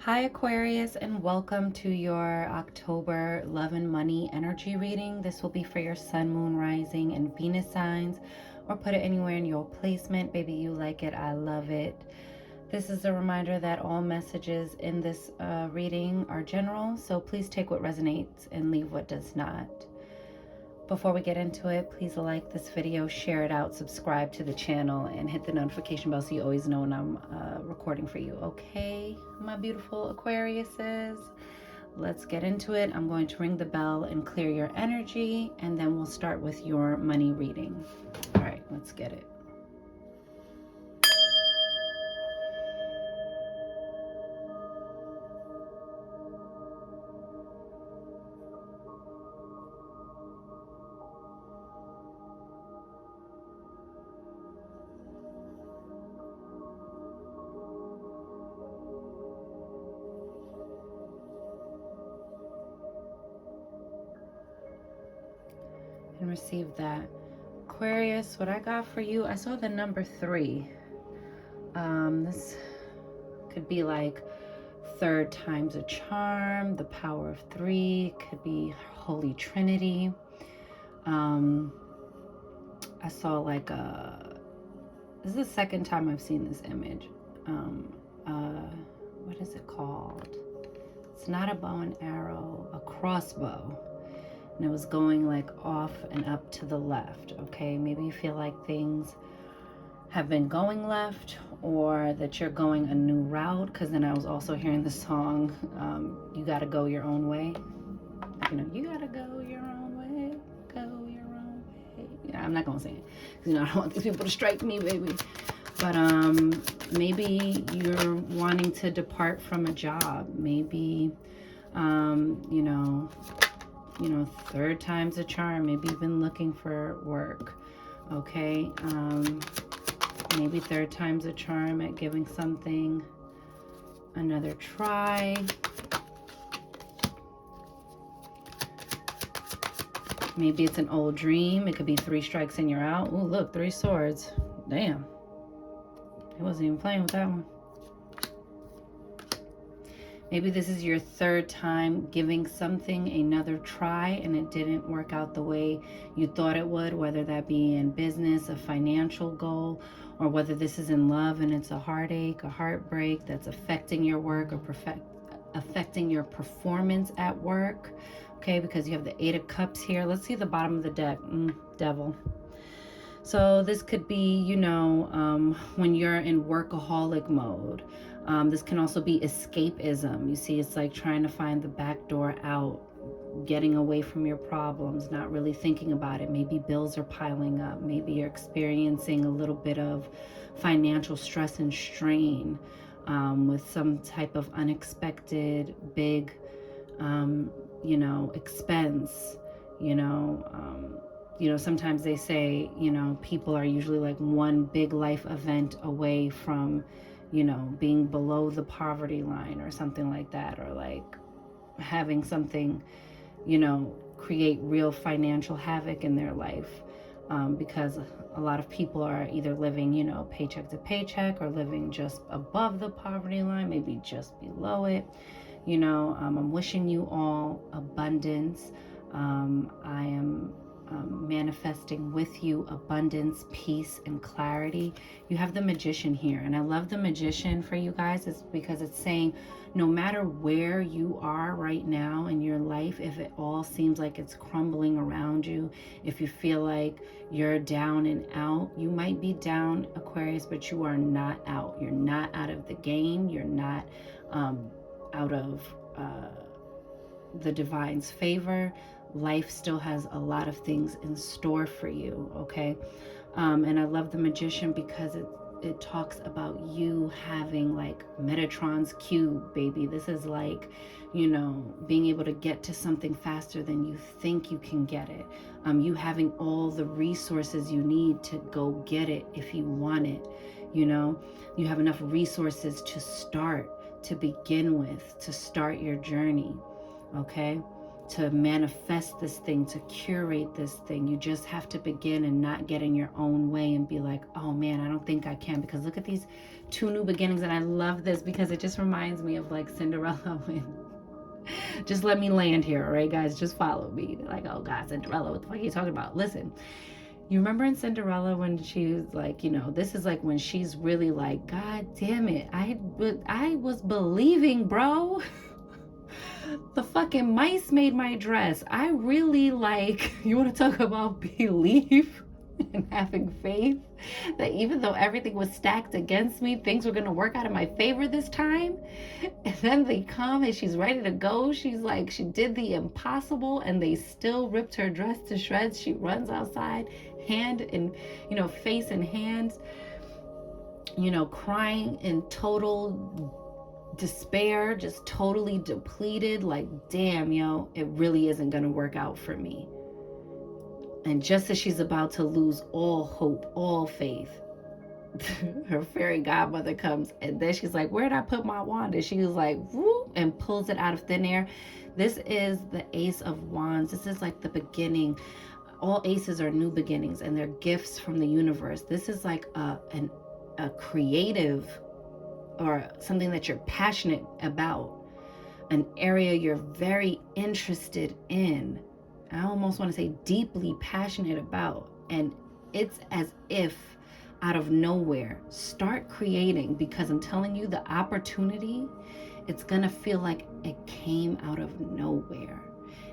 Hi Aquarius, and welcome to your October love and money energy reading. This will be for your sun, moon, rising, and Venus signs, or put it anywhere in your placement. Baby, you like it, I love it. This is a reminder that all messages in this reading are general, so please take what resonates and leave what does not. Before we get into it, please like this video, share it out, subscribe to the channel, and hit the notification bell so you always know when I'm recording for you. Okay, my beautiful Aquariuses, let's get into it. I'm going to ring the bell and clear your energy, and then we'll start with your money reading. All right, let's get it. And receive that. Aquarius, what I got for you, I saw the number 3. This could be like third time's a charm, the power of 3, could be Holy Trinity. I saw like this is the second time I've seen this image. What is it called? It's not a bow and arrow, a crossbow. And it was going like off and up to the left. Okay, maybe you feel like things have been going left, or that you're going a new route, because then I was also hearing the song You Gotta Go Your Own Way. You know, you gotta go your own way, go your own way. Yeah, I'm not gonna sing it, because I don't want these people to strike me, baby. But maybe you're wanting to depart from a job. Maybe you know, third time's a charm. Maybe you've been looking for work. Okay, maybe third time's a charm at giving something another try. Maybe it's an old dream. It could be 3 strikes and you're out. Oh, look, 3 swords. Damn. I wasn't even playing with that one. Maybe this is your third time giving something another try and it didn't work out the way you thought it would, whether that be in business, a financial goal, or whether this is in love and it's a heartache, a heartbreak that's affecting your work or affecting your performance at work. Okay, because you have the 8 of Cups here. Let's see the bottom of the deck. Devil. So this could be, you know, when you're in workaholic mode. This can also be escapism. You see, it's like trying to find the back door out, getting away from your problems, not really thinking about it. Maybe bills are piling up. Maybe you're experiencing a little bit of financial stress and strain with some type of unexpected big, you know, expense, you know, sometimes they say, you know, people are usually like one big life event away from, you know, being below the poverty line or something like that, or like having something, you know, create real financial havoc in their life, because a lot of people are either living, you know, paycheck to paycheck, or living just above the poverty line, maybe just below it. You know, I'm wishing you all abundance. I am manifesting with you abundance, peace, and clarity. You have the Magician here, and I love the Magician for you guys. It's because it's saying no matter where you are right now in your life, if it all seems like it's crumbling around you, if you feel like you're down and out, you might be down, Aquarius, but you are not out. You're not out of the game. You're not out of the divine's favor. Life still has a lot of things in store for you, okay? And I love the Magician because it talks about you having like Metatron's cube, baby. This is like, you know, being able to get to something faster than you think you can get it. You having all the resources you need to go get it if you want it. You know, you have enough resources to start, to begin with, to start your journey, okay? to manifest this thing, to curate this thing. You just have to begin and not get in your own way and be like, oh man, I don't think I can, because look at these 2 new beginnings. And I love this because it just reminds me of like Cinderella when just let me land here, all right, guys, just follow me. They're like, oh God, Cinderella, what the fuck are you talking about? Listen, you remember in Cinderella when she was like, you know, this is like when she's really like, God damn it, I was believing, bro. The fucking mice made my dress. I really like, you want to talk about belief and having faith that even though everything was stacked against me, things were going to work out in my favor this time. And then they come and she's ready to go. She's like, she did the impossible and they still ripped her dress to shreds. She runs outside, hand in, you know, face in hands, you know, crying in total despair, just totally depleted, like, damn, yo, it really isn't gonna work out for me. And just as she's about to lose all hope, all faith, her fairy godmother comes, and then she's like, where'd I put my wand? And she was like, whoop, and pulls it out of thin air. This is the Ace of Wands. This is like the beginning. All aces are new beginnings, and they're gifts from the universe. This is like a creative, or something that you're passionate about, an area you're very interested in. I almost want to say deeply passionate about. And it's as if out of nowhere, start creating, because I'm telling you, the opportunity, it's going to feel like it came out of nowhere.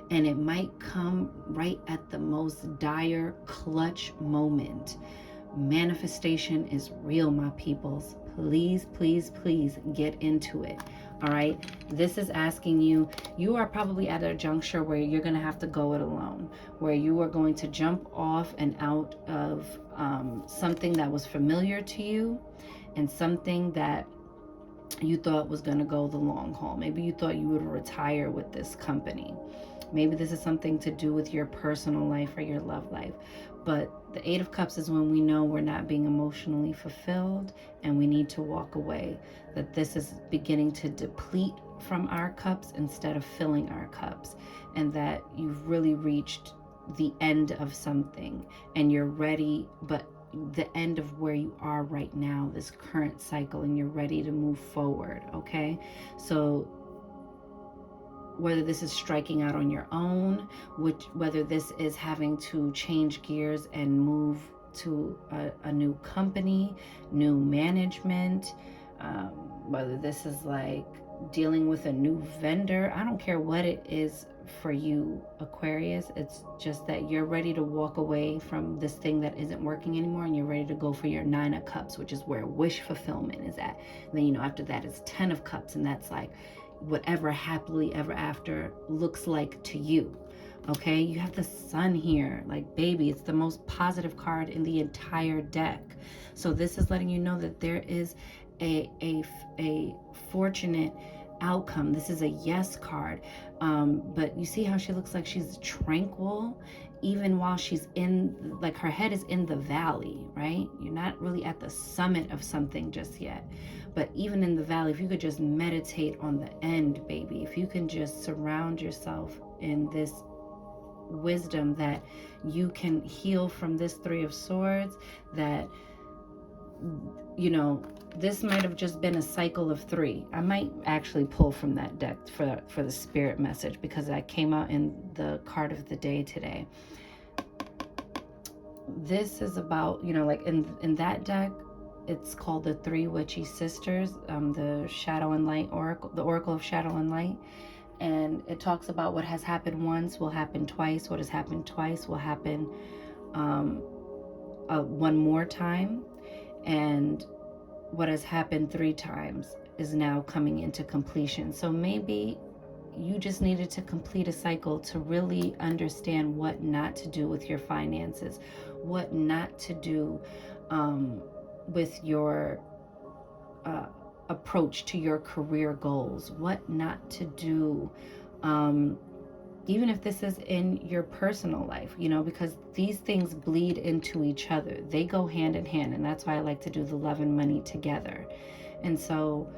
And it might come right at the most dire, clutch moment. Manifestation is real, my peoples. Please, please, please get into it. All right. This is asking you, you are probably at a juncture where you're going to have to go it alone, where you are going to jump off and out of something that was familiar to you and something that you thought was going to go the long haul. Maybe you thought you would retire with this company. Maybe this is something to do with your personal life or your love life. But the Eight of Cups is when we know we're not being emotionally fulfilled and we need to walk away. That this is beginning to deplete from our cups instead of filling our cups. And that you've really reached the end of something and you're ready, but the end of where you are right now, this current cycle, and you're ready to move forward, okay? So whether this is striking out on your own, whether this is having to change gears and move to a new company, new management, whether this is like dealing with a new vendor, I don't care what it is for you, Aquarius. It's just that you're ready to walk away from this thing that isn't working anymore, and you're ready to go for your 9 of Cups, which is where wish fulfillment is at. And then, you know, after that is 10 of Cups, and that's like whatever happily ever after looks like to you. Okay, you have the Sun here, like, baby, it's the most positive card in the entire deck. So this is letting you know that there is a fortunate outcome. This is a yes card. But you see how she looks like she's tranquil even while she's in, like, her head is in the valley, right? You're not really at the summit of something just yet. But even in the valley, if you could just meditate on the end, baby, if you can just surround yourself in this wisdom that you can heal from this 3 of Swords, that, you know, this might have just been a cycle of 3. I might actually pull from that deck for the spirit message, because that came out in the card of the day today. This is about, you know, like in that deck, it's called the 3 Witchy Sisters, the Shadow and Light Oracle, the Oracle of Shadow and Light. And it talks about what has happened once will happen twice. What has happened twice will happen one more time. And what has happened 3 times is now coming into completion. So maybe you just needed to complete a cycle to really understand what not to do with your finances, what not to do with your approach to your career goals, what not to do, even if this is in your personal life, you know, because these things bleed into each other. They go hand in hand, and that's why I like to do the love and money together. And so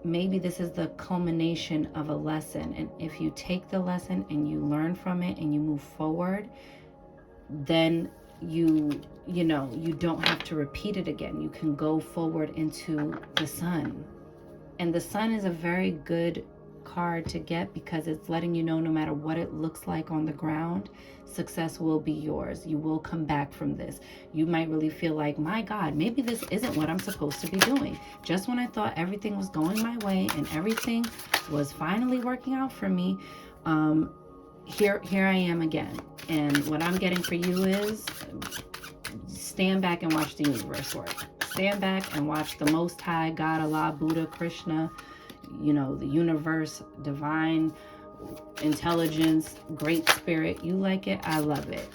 maybe this is the culmination of a lesson. And if you take the lesson and you learn from it and you move forward, then you don't have to repeat it again. You can go forward into the sun. And the sun is a very good card to get because it's letting you know no matter what it looks like on the ground, success will be yours. You will come back from this. You might really feel like, my God, maybe this isn't what I'm supposed to be doing. Just when I thought everything was going my way and everything was finally working out for me, here I am again. And what I'm getting for you is stand back and watch the universe work. Stand back and watch the Most High, God, Allah, Buddha, Krishna, the universe, divine intelligence, great spirit. You like it, I love it.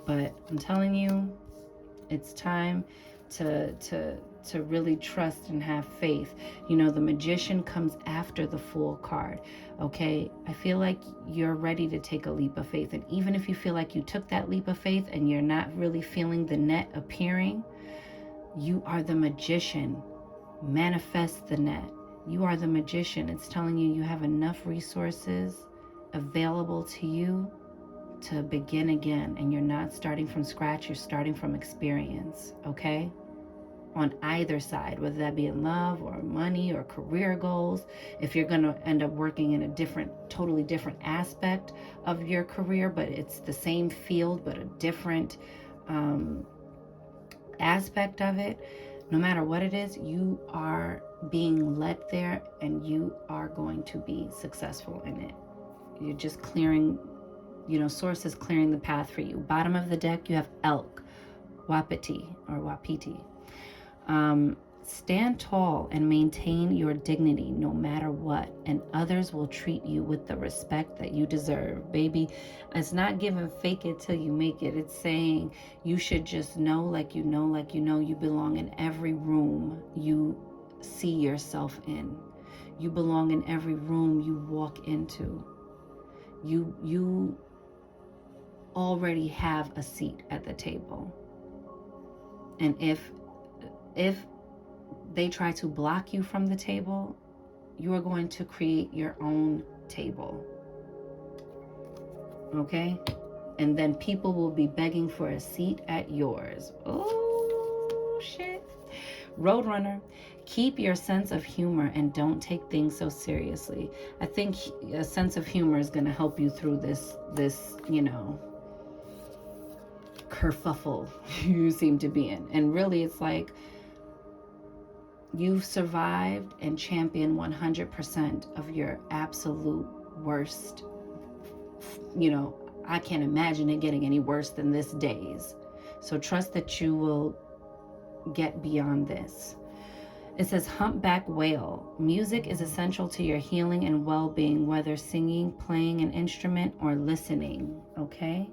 But I'm telling you, it's time to really trust and have faith. The Magician comes after the Fool card. Okay, I feel like you're ready to take a leap of faith. And even if you feel like you took that leap of faith and you're not really feeling the net appearing, you are the Magician. Manifest the net. You are the Magician. It's telling you have enough resources available to you to begin again. And you're not starting from scratch. You're starting from experience. Okay? On either side, whether that be in love or money or career goals. If you're going to end up working in a totally different aspect of your career, but it's the same field, but a different aspect of it, no matter what it is, you are being led there and you are going to be successful in it. You're just clearing, Source is clearing the path for you. Bottom of the deck, you have Elk, Wapiti or Wapiti. Stand tall and maintain your dignity no matter what, and others will treat you with the respect that you deserve. Baby, it's not giving fake it till you make it. It's saying you should just know like you belong in every room you see yourself in. You belong in every room you walk into. You already have a seat at the table. And if they try to block you from the table, you are going to create your own table. Okay? And then people will be begging for a seat at yours. Oh, shit. Roadrunner, keep your sense of humor and don't take things so seriously. I think a sense of humor is going to help you through this, kerfuffle you seem to be in. And really, it's like, you've survived and championed 100% of your absolute worst. I can't imagine it getting any worse than this days. So trust that you will get beyond this. It says humpback whale. Music is essential to your healing and well-being, whether singing, playing an instrument, or listening. Okay?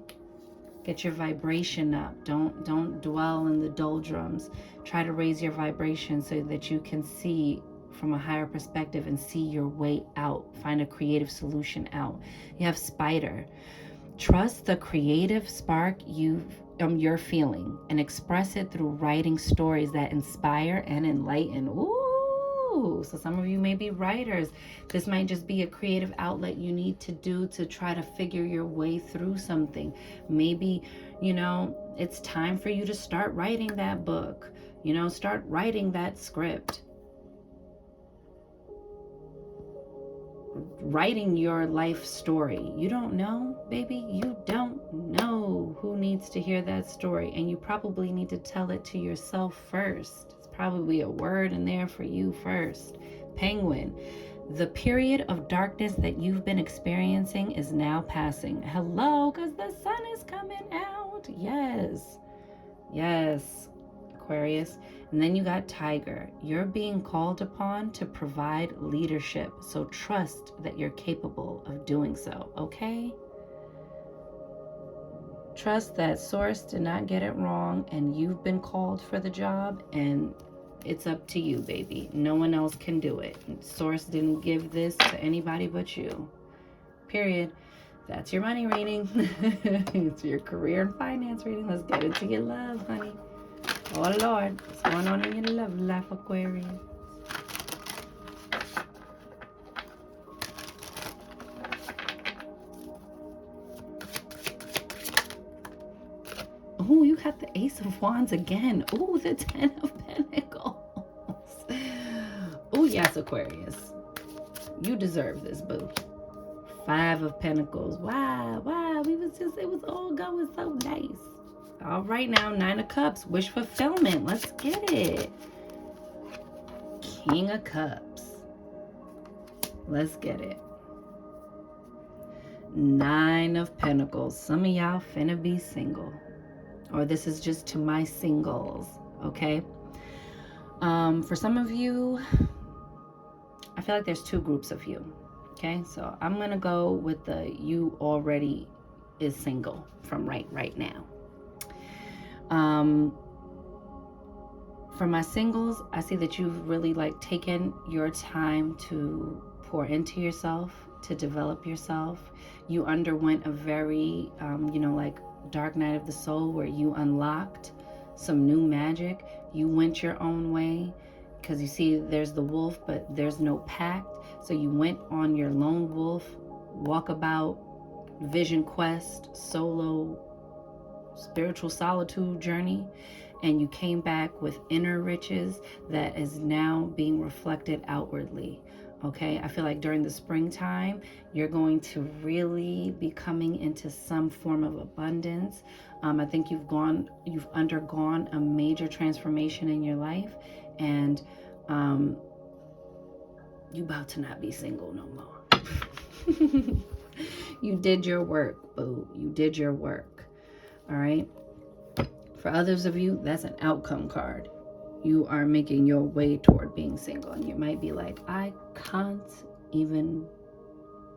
Get your vibration up. Don't dwell in the doldrums. Try to raise your vibration so that you can see from a higher perspective and see your way out. Find a creative solution out. You have Spider. Trust the creative spark you're feeling and express it through writing stories that inspire and enlighten. Ooh, so some of you may be writers. This might just be a creative outlet you need to do to try to figure your way through something. Maybe, it's time for you to start writing that book. Start writing that script. Writing your life story. You don't know, baby. You don't know who needs to hear that story. And you probably need to tell it to yourself first. It's probably a word in there for you first. Penguin. The period of darkness that you've been experiencing is now passing. Hello, because the sun is coming out. Yes. Aquarius. And then you got Tiger. You're being called upon to provide leadership. So trust that you're capable of doing so. Okay? Trust that Source did not get it wrong and you've been called for the job, and it's up to you, baby. No one else can do it. Source didn't give this to anybody but you. Period. That's your money reading. It's your career and finance reading. Let's get into your love, honey. Oh, Lord. What's going on in your love life, Aquarius? got the Ace of Wands again. Ooh, the 10 of Pentacles. Oh, yes, Aquarius. You deserve this, boo. 5 of Pentacles. Wow. It was all going so nice. All right, now, 9 of Cups. Wish fulfillment. Let's get it. King of Cups. Let's get it. 9 of Pentacles. Some of y'all finna be single. Or this is just to my singles, okay? For some of you, I feel like there's 2 groups of you, okay? So I'm gonna go with the you already is single from right now. For my singles, I see that you've really like taken your time to pour into yourself, to develop yourself. You underwent a very, like dark night of the soul where you unlocked some new magic. You went your own way because you see there's the wolf, but there's no pact. So you went on your lone wolf, walkabout, vision quest, solo, spiritual solitude journey. And you came back with inner riches that is now being reflected outwardly. Okay, I feel like during the springtime, you're going to really be coming into some form of abundance. I think you've undergone a major transformation in your life, and you about to not be single no more. You did your work, boo. You did your work. All right. For others of you, that's an outcome card. You are making your way toward being single, and you might be like, I can't even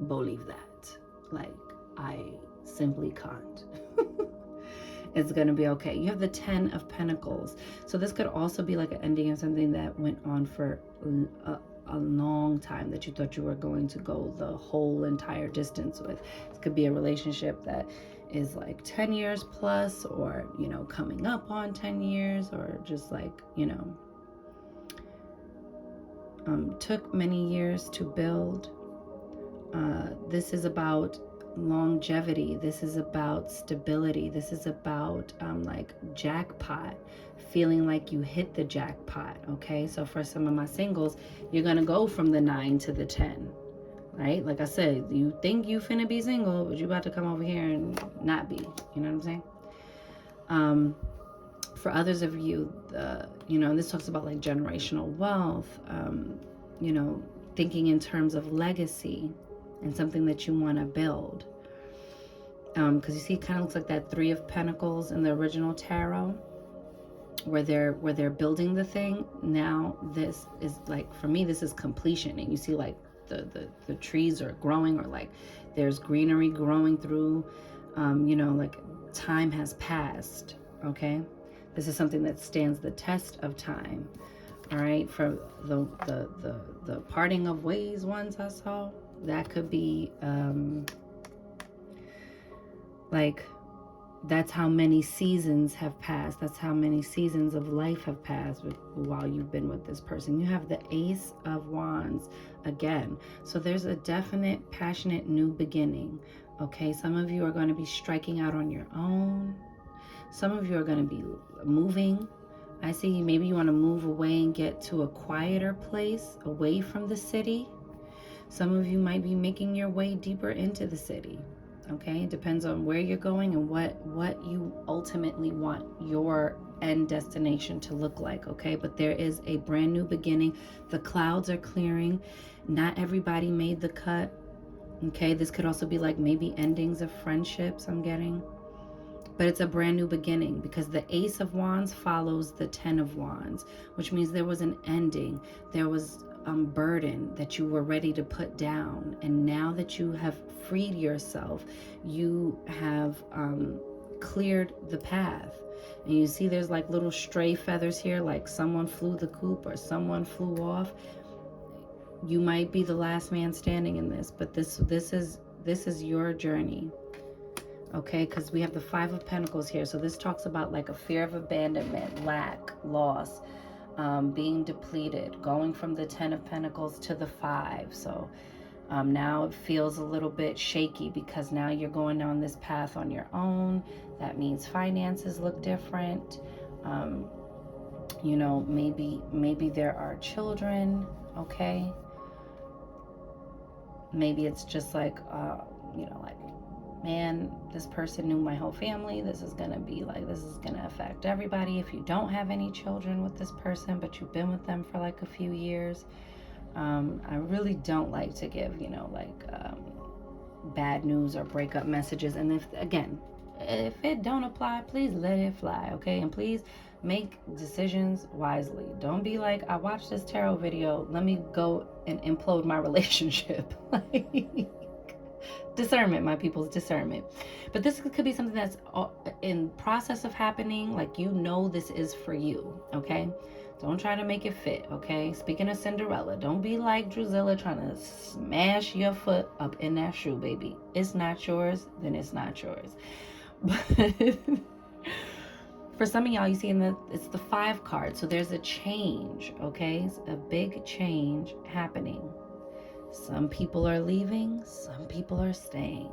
believe that. Like, I simply can't. It's going to be okay. You have the 10 of Pentacles. So this could also be like an ending of something that went on for a long time, that you thought you were going to go the whole entire distance with. This could be a relationship that is like 10 years plus, or coming up on 10 years, or just like took many years to build. This is about longevity. This is about stability. This is about like jackpot, feeling like you hit the jackpot. Okay, so for some of my singles, you're gonna go from the 9 to the 10. Right? Like I said, you think you finna be single, but you about to come over here and not be. You know what I'm saying? For others of you, and this talks about like generational wealth, thinking in terms of legacy and something that you want to build. Because you see, it kind of looks like that 3 of Pentacles in the original tarot, where they're building the thing. Now this is like, for me, this is completion, and you see like the trees are growing, or like there's greenery growing through, like time has passed. Okay, this is something that stands the test of time. All right, for the parting of ways ones I saw, that could be like, that's how many seasons have passed. That's how many seasons of life have passed while you've been with this person. You have the Ace of Wands again. So there's a definite, passionate new beginning. Okay, some of you are going to be striking out on your own. Some of you are going to be moving. I see maybe you want to move away and get to a quieter place away from the city. Some of you might be making your way deeper into the city. Okay, it depends on where you're going and what you ultimately want your end destination to look like. Okay, but there is a brand new beginning. The clouds are clearing. Not everybody made the cut. Okay, this could also be like maybe endings of friendships I'm getting. But it's a brand new beginning, because the Ace of Wands follows the 10 of Wands, which means there was an ending. There was burden that you were ready to put down. And now that you have freed yourself, you have cleared the path. And you see there's like little stray feathers here, like someone flew the coop or someone flew off. You might be the last man standing in this, but this is your journey. Okay, because we have the 5 of Pentacles here. So this talks about like a fear of abandonment, lack, loss, being depleted, going from the 10 of Pentacles to the 5. So Now it feels a little bit shaky because now you're going down this path on your own. That means finances look different. You know, maybe there are children, okay? Maybe it's just like, you know, like, man, this person knew my whole family. This is going to affect everybody. If you don't have any children with this person, but you've been with them for like a few years, I really don't like to give, you know, like bad news or breakup messages. And if it don't apply, please let it fly, okay? And please make decisions wisely. Don't be like, I watched this tarot video, let me go and implode my relationship. Like, discernment, my people's discernment. But this could be something that's in process of happening. Like, you know, this is for you, okay? Don't try to make it fit, okay? Speaking of Cinderella, don't be like Drusilla trying to smash your foot up in that shoe, baby. It's not yours, then it's not yours. But for some of y'all, you see it's the 5 card. So there's a change, okay? It's a big change happening. Some people are leaving, some people are staying.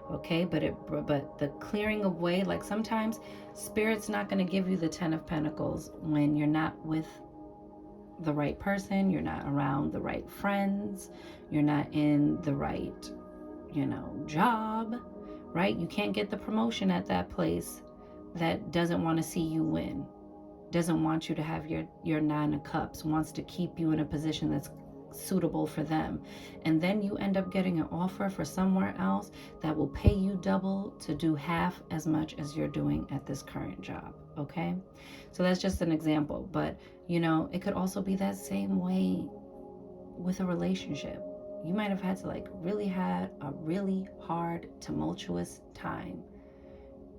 Okay, but the clearing away, like sometimes Spirit's not going to give you the 10 of Pentacles when you're not with the right person, you're not around the right friends, you're not in the right, you know, job, right? You can't get the promotion at that place that doesn't want to see you win, doesn't want you to have your 9 of Cups, wants to keep you in a position that's suitable for them. And then you end up getting an offer for somewhere else that will pay you double to do half as much as you're doing at this current job, okay? So that's just an example. But, you know, it could also be that same way with a relationship. You might have had to really had a really hard, tumultuous time.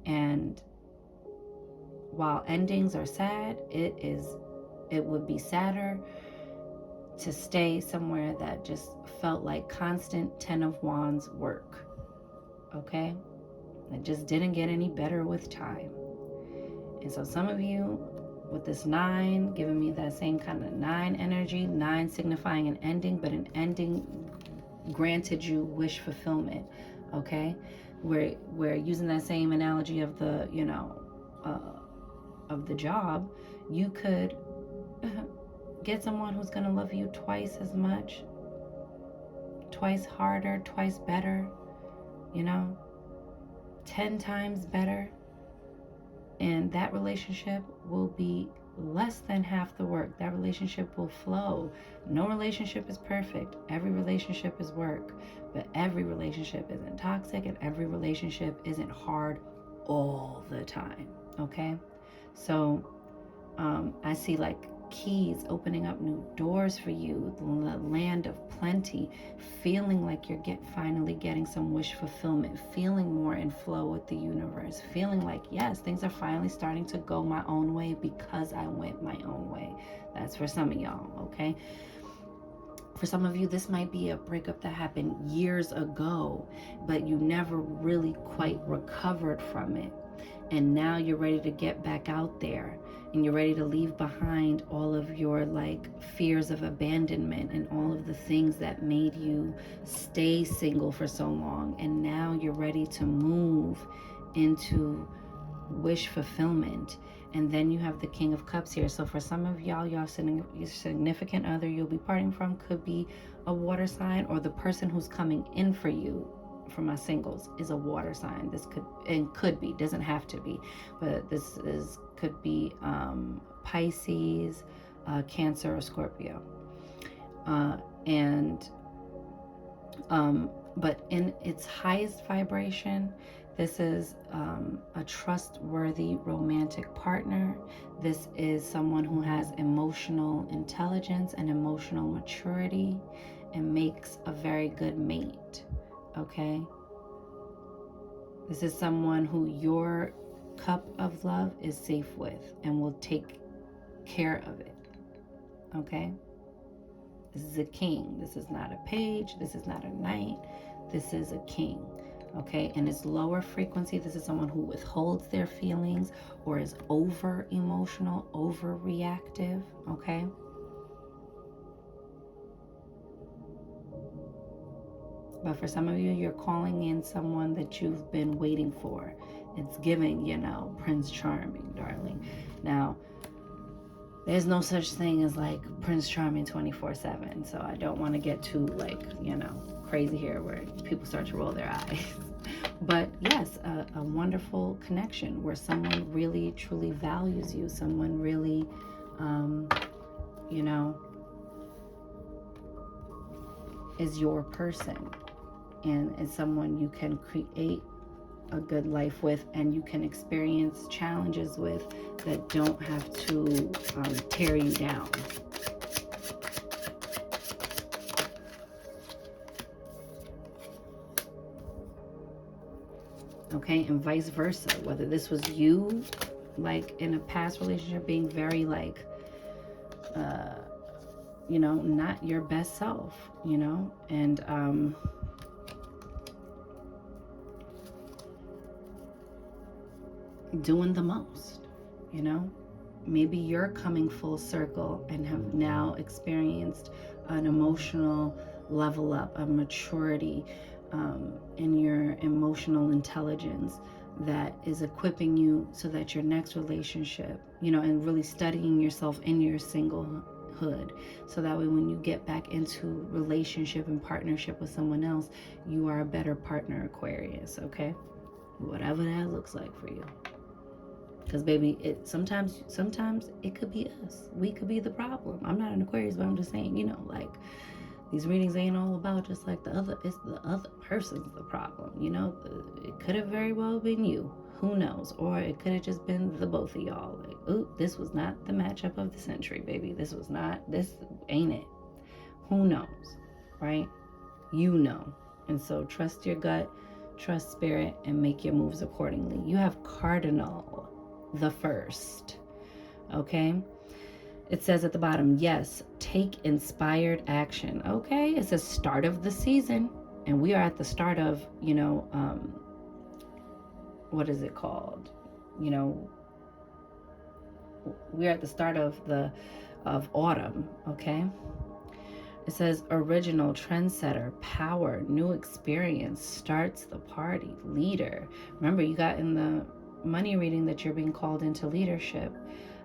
And while endings are sad, it would be sadder to stay somewhere that just felt like constant 10 of Wands work, okay? It just didn't get any better with time. And so some of you, with this 9, giving me that same kind of 9 energy, 9 signifying an ending, but an ending granted you wish fulfillment, okay? We're using that same analogy of the, you know, of the job. You could get someone who's going to love you twice as much, twice harder, twice better, you know, 10 times better. And that relationship will be less than half the work. That relationship will flow. No relationship is perfect. Every relationship is work. But every relationship isn't toxic, and every relationship isn't hard all the time, okay? So I see like keys opening up new doors for you, the land of plenty, feeling like you're finally getting some wish fulfillment, feeling more in flow with the universe, feeling like, yes, things are finally starting to go my own way because I went my own way. That's for some of y'all, okay? For some of you, this might be a breakup that happened years ago, but you never really quite recovered from it. And now you're ready to get back out there, and you're ready to leave behind all of your fears of abandonment and all of the things that made you stay single for so long. And now you're ready to move into wish fulfillment. And then you have the King of Cups here. So for some of y'all, your significant other you'll be parting from could be a water sign, or the person who's coming in for you, for my singles, is a water sign. This could be, doesn't have to be, but could be Pisces, Cancer, or Scorpio. But in its highest vibration, this is a trustworthy romantic partner. This is someone who has emotional intelligence and emotional maturity and makes a very good mate. Okay? This is someone who your cup of love is safe with and will take care of it. Okay? This is a king. This is not a page. This is not a knight. This is a king. Okay? And it's lower frequency. This is someone who withholds their feelings or is over emotional, over reactive. Okay? But for some of you, you're calling in someone that you've been waiting for. It's giving, Prince Charming, darling. Now, there's no such thing as like Prince Charming 24/7. So I don't want to get too crazy here where people start to roll their eyes. But yes, a wonderful connection where someone really truly values you. Someone really, is your person. And is someone you can create a good life with, and you can experience challenges with that don't have to tear you down. Okay, and vice versa. Whether this was you, like in a past relationship, being very like, not your best self, and doing the most, maybe you're coming full circle and have now experienced an emotional level up, a maturity in your emotional intelligence that is equipping you so that your next relationship, and really studying yourself in your singlehood, so that way when you get back into relationship and partnership with someone else, you are a better partner, Aquarius, okay? Whatever that looks like for you. Because baby, sometimes it could be us. We could be the problem. I'm not an Aquarius, but I'm just saying, like these readings ain't all about just like it's the other person's the problem. It could have very well been you. Who knows? Or it could have just been the both of y'all. Like, ooh, this was not the matchup of the century, baby. This ain't it. Who knows, right? And so trust your gut, trust spirit, and make your moves accordingly. You have Cardinal the first, okay? It says at the bottom, yes, take inspired action. Okay, it says start of the season, and we are at the start of, what is it called? We're at the start of autumn, okay? It says original, trendsetter, power, new experience, starts the party, leader. Remember, you got in the money reading that you're being called into leadership.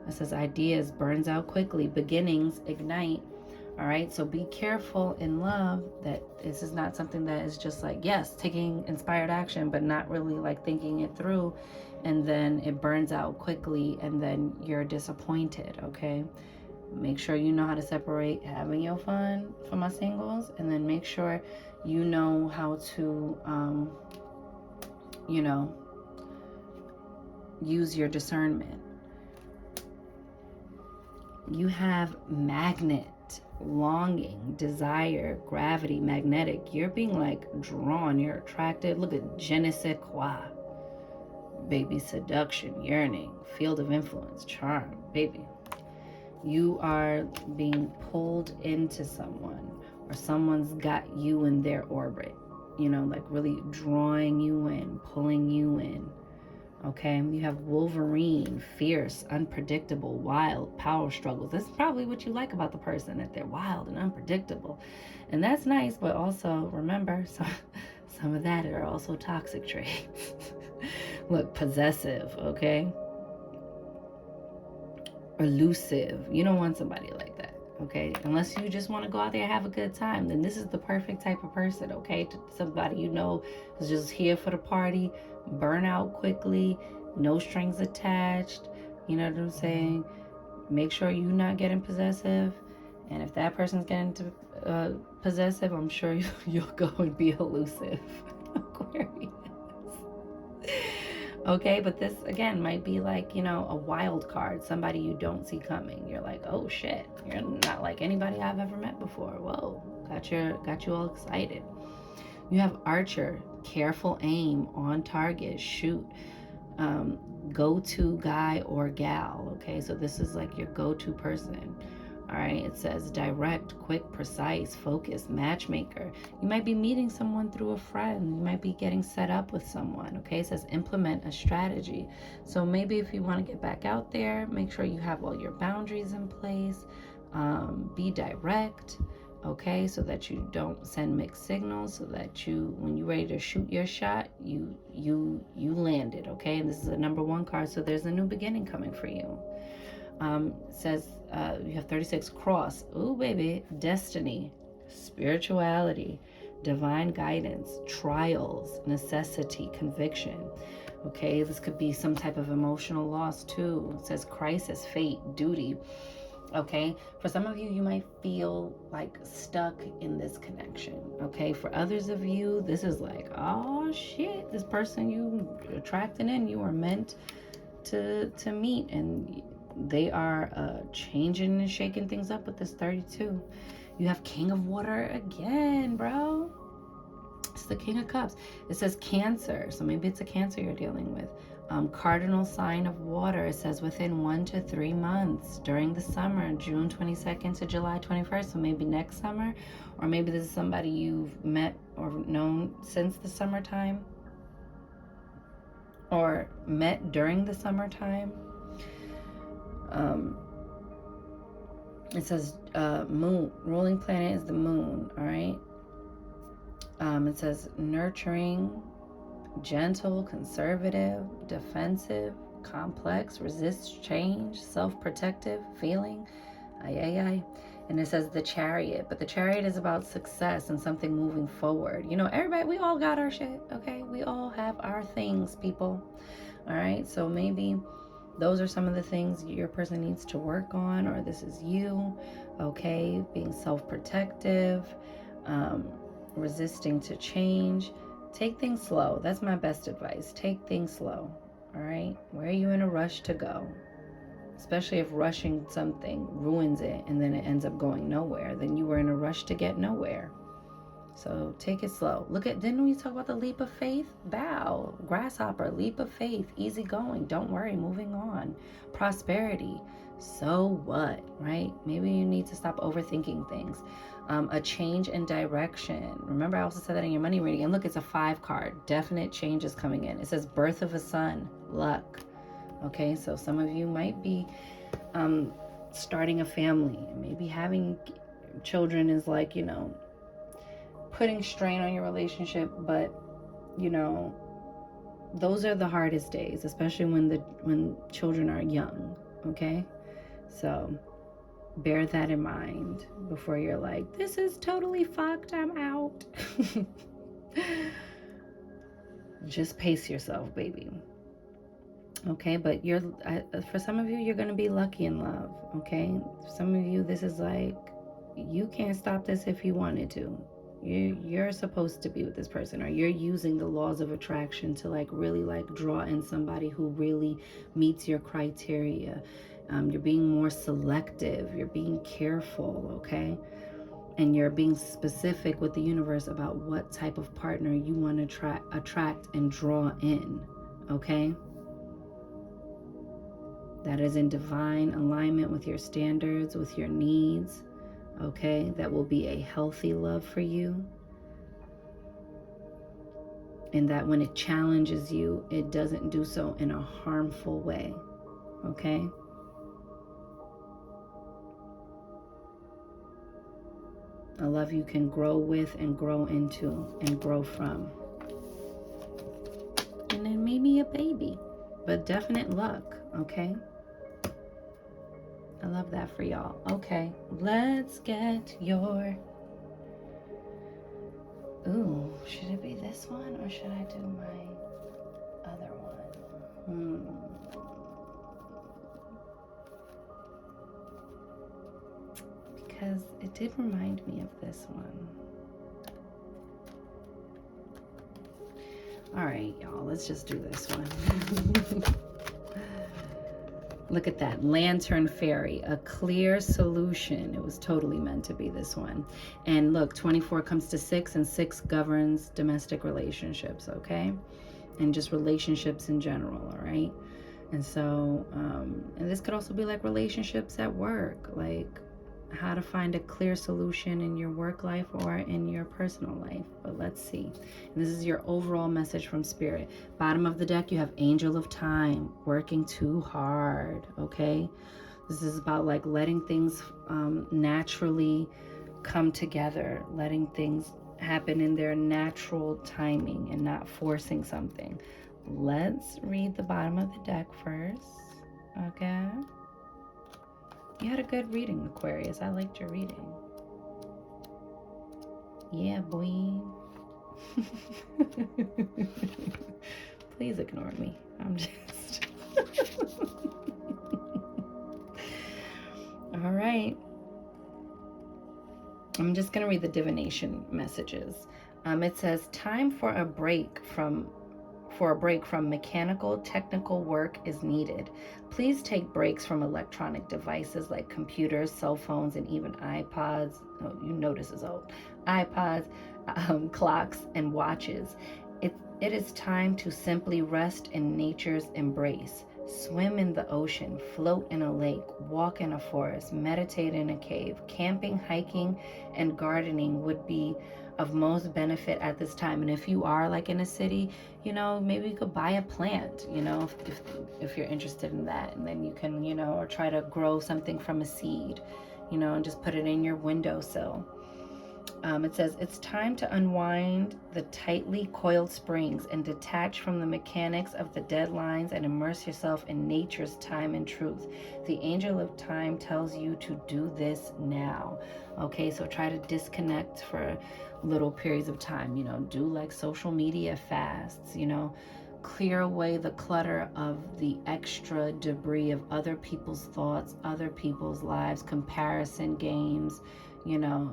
It says ideas, burns out quickly, beginnings, ignite. All right, so be careful in love that this is not something that is just like, yes, taking inspired action, but not really like thinking it through, and then it burns out quickly and then you're disappointed, okay? Make sure you know how to separate having your fun for my singles, and then make sure you know how to, use your discernment. You have magnet, longing, desire, gravity, magnetic. You're being like drawn, you're attracted. Look at je ne sais quoi. Baby, seduction, yearning, field of influence, charm. Baby, you are being pulled into someone, or someone's got you in their orbit, like really drawing you in, pulling you in. Okay, you have Wolverine, fierce, unpredictable, wild, power struggles. That's probably what you like about the person, that they're wild and unpredictable. And that's nice, but also remember, some of that are also toxic traits. Look, possessive, okay? Elusive. You don't want somebody like that, okay? Unless you just want to go out there and have a good time, then this is the perfect type of person, okay? Somebody who's just here for the party, burn out quickly, no strings attached, you know what I'm saying? Make sure you're not getting possessive, and if that person's getting possessive, I'm sure you'll go and be elusive. Aquarius. Okay, but this again might be like, a wild card, somebody you don't see coming. You're like, oh shit, you're not like anybody I've ever met before. Whoa, got you all excited. You have Archer, careful aim, on target, shoot, go-to guy or gal. Okay, so this is like your go-to person. All right, it says direct, quick, precise, focused, matchmaker. You might be meeting someone through a friend. You might be getting set up with someone. Okay, it says implement a strategy. So maybe if you want to get back out there, make sure you have all your boundaries in place. Be direct. okay, so that you don't send mixed signals, so that you, when you're ready to shoot your shot, you land it, okay? And this is a number 1 card, so there's a new beginning coming for you. It says you have 36, cross. Ooh, baby, destiny, spirituality, divine guidance, trials, necessity, conviction. Okay, this could be some type of emotional loss too. It says crisis, fate, duty. Okay, for some of you, you might feel like stuck in this connection. Okay, for others of you, this is like, oh shit, this person you attracted in, you were meant to meet, and they are changing and shaking things up with this 32. You have King of Water again, bro. It's the King of Cups. It says Cancer, so maybe it's a Cancer you're dealing with. Cardinal sign of water. It says within 1 to 3 months during the summer, June 22nd to July 21st. So maybe next summer, or maybe this is somebody you've met or known since the summertime, or met during the summertime. It says moon, ruling planet is the moon, all right? It says nurturing, gentle, conservative, defensive, complex, resists change, self-protective, feeling, and it says the Chariot, but the Chariot is about success and something moving forward. You know, everybody, we all got our shit, okay? We all have our things, people, all right? So maybe those are some of the things your person needs to work on, or this is you, okay? Being self-protective, resisting to change. Take things slow. That's my best advice. Take things slow, all right? Where are you in a rush to go? Especially if rushing something ruins it and then it ends up going nowhere, then you were in a rush to get nowhere. So take it slow. Look at, didn't we talk about the leap of faith? Bow, grasshopper, leap of faith, easy going. Don't worry, moving on. Prosperity. So what, right? Maybe you need to stop overthinking things. A change in direction. Remember, I also said that in your money reading. And look, it's a 5 card. Definite change is coming in. It says birth of a son, luck. Okay, so some of you might be starting a family. Maybe having children is like, you know, putting strain on your relationship, but you know, those are the hardest days, especially when children are young, okay? So bear that in mind before you're like, this is totally fucked, I'm out. Just pace yourself, baby. Okay, but for some of you, you're going to be lucky in love, okay? Some of you, this is like, you can't stop this if you wanted to. You're supposed to be with this person, or you're using the laws of attraction to like really like draw in somebody who really meets your criteria. You're being more selective, you're being careful, okay? And you're being specific with the universe about what type of partner you want to attract and draw in, okay? That is in divine alignment with your standards, with your needs, okay? That will be a healthy love for you. And that when it challenges you, it doesn't do so in a harmful way, okay? A love you can grow with and grow into and grow from. And then maybe a baby, but definite luck, okay? I love that for y'all. Okay, let's get your... Ooh, should it be this one or should I do my other one? Because it did remind me of this one. All right, y'all, let's just do this one. Look at that, Lantern Fairy, a clear solution. It was totally meant to be this one. And look, 24 comes to 6, and 6 governs domestic relationships, okay? And just relationships in general, all right? And so, and this could also be like relationships at work, like how to find a clear solution in your work life or in your personal life. But let's see. And this is your overall message from Spirit. Bottom of the deck, you have Angel of Time, working too hard, okay? This is about like letting things naturally come together, letting things happen in their natural timing and not forcing something. Let's read the bottom of the deck first. Okay. You had a good reading, Aquarius. I liked your reading. Yeah, boy. Please ignore me. I'm just... All right. I'm just going to read the divination messages. It says, time for a break from mechanical, technical work is needed. Please take breaks from electronic devices like computers, cell phones, and even iPods. Oh, you know this is old. iPods, clocks, and watches. It is time to simply rest in nature's embrace. Swim in the ocean, float in a lake, walk in a forest, meditate in a cave. Camping, hiking, and gardening would be of most benefit at this time. And if you are like in a city, maybe you could buy a plant, if you're interested in that. And then you can, or try to grow something from a seed, and just put it in your windowsill. It says, it's time to unwind the tightly coiled springs and detach from the mechanics of the deadlines and immerse yourself in nature's time and truth. The angel of time tells you to do this now. Okay, so try to disconnect for little periods of time, do like social media fasts, clear away the clutter of the extra debris of other people's thoughts, other people's lives, comparison games,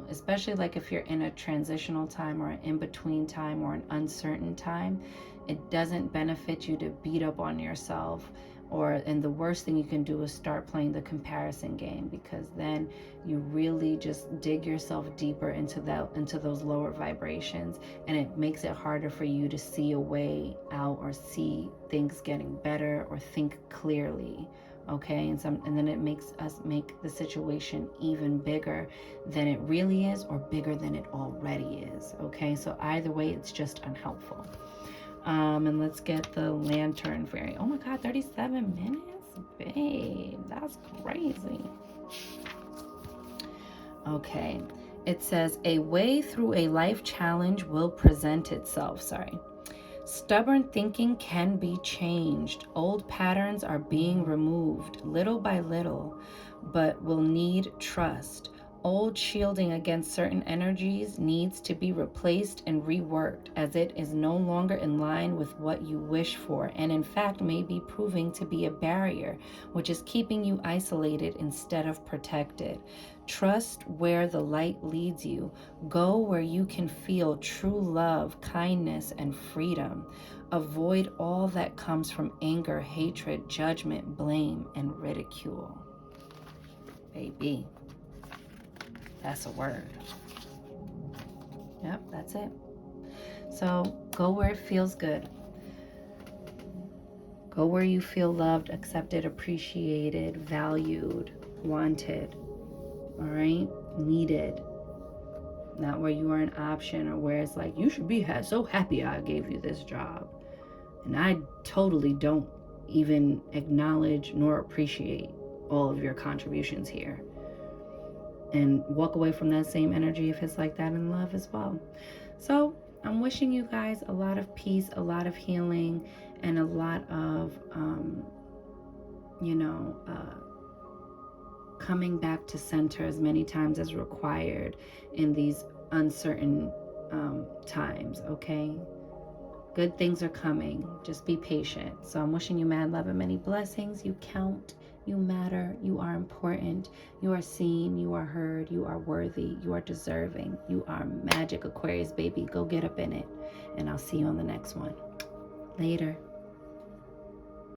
especially like if you're in a transitional time or an in-between time or an uncertain time. It doesn't benefit you to beat up on yourself, and the worst thing you can do is start playing the comparison game, because then you really just dig yourself deeper into those lower vibrations, and it makes it harder for you to see a way out or see things getting better or think clearly. Okay, and then it makes us make the situation even bigger than it really is, or bigger than it already is. Okay, so either way, it's just unhelpful. And let's get the Lantern Fairy. Oh my God, 37 minutes? Babe, that's crazy. Okay, it says, a way through a life challenge will present itself. Stubborn thinking can be changed. Old patterns are being removed little by little, but will need trust. Old shielding against certain energies needs to be replaced and reworked, as it is no longer in line with what you wish for, and in fact may be proving to be a barrier, which is keeping you isolated instead of protected. Trust where the light leads you. Go where you can feel true love, kindness, and freedom. Avoid all that comes from anger, hatred, judgment, blame, and ridicule. Baby. That's a word. Yep, that's it. So go where it feels good. Go where you feel loved, accepted, appreciated, valued, wanted. All right? Needed. Not where you are an option, or where it's like, you should be so happy I gave you this job. And I totally don't even acknowledge nor appreciate all of your contributions here. And walk away from that same energy if it's like that in love as well. So I'm wishing you guys a lot of peace, a lot of healing, and a lot of, coming back to center as many times as required in these uncertain times, okay? Good things are coming. Just be patient. So I'm wishing you mad love and many blessings. You count. You matter. You are important. You are seen. You are heard. You are worthy. You are deserving. You are magic, Aquarius baby. Go get up in it. And I'll see you on the next one. Later.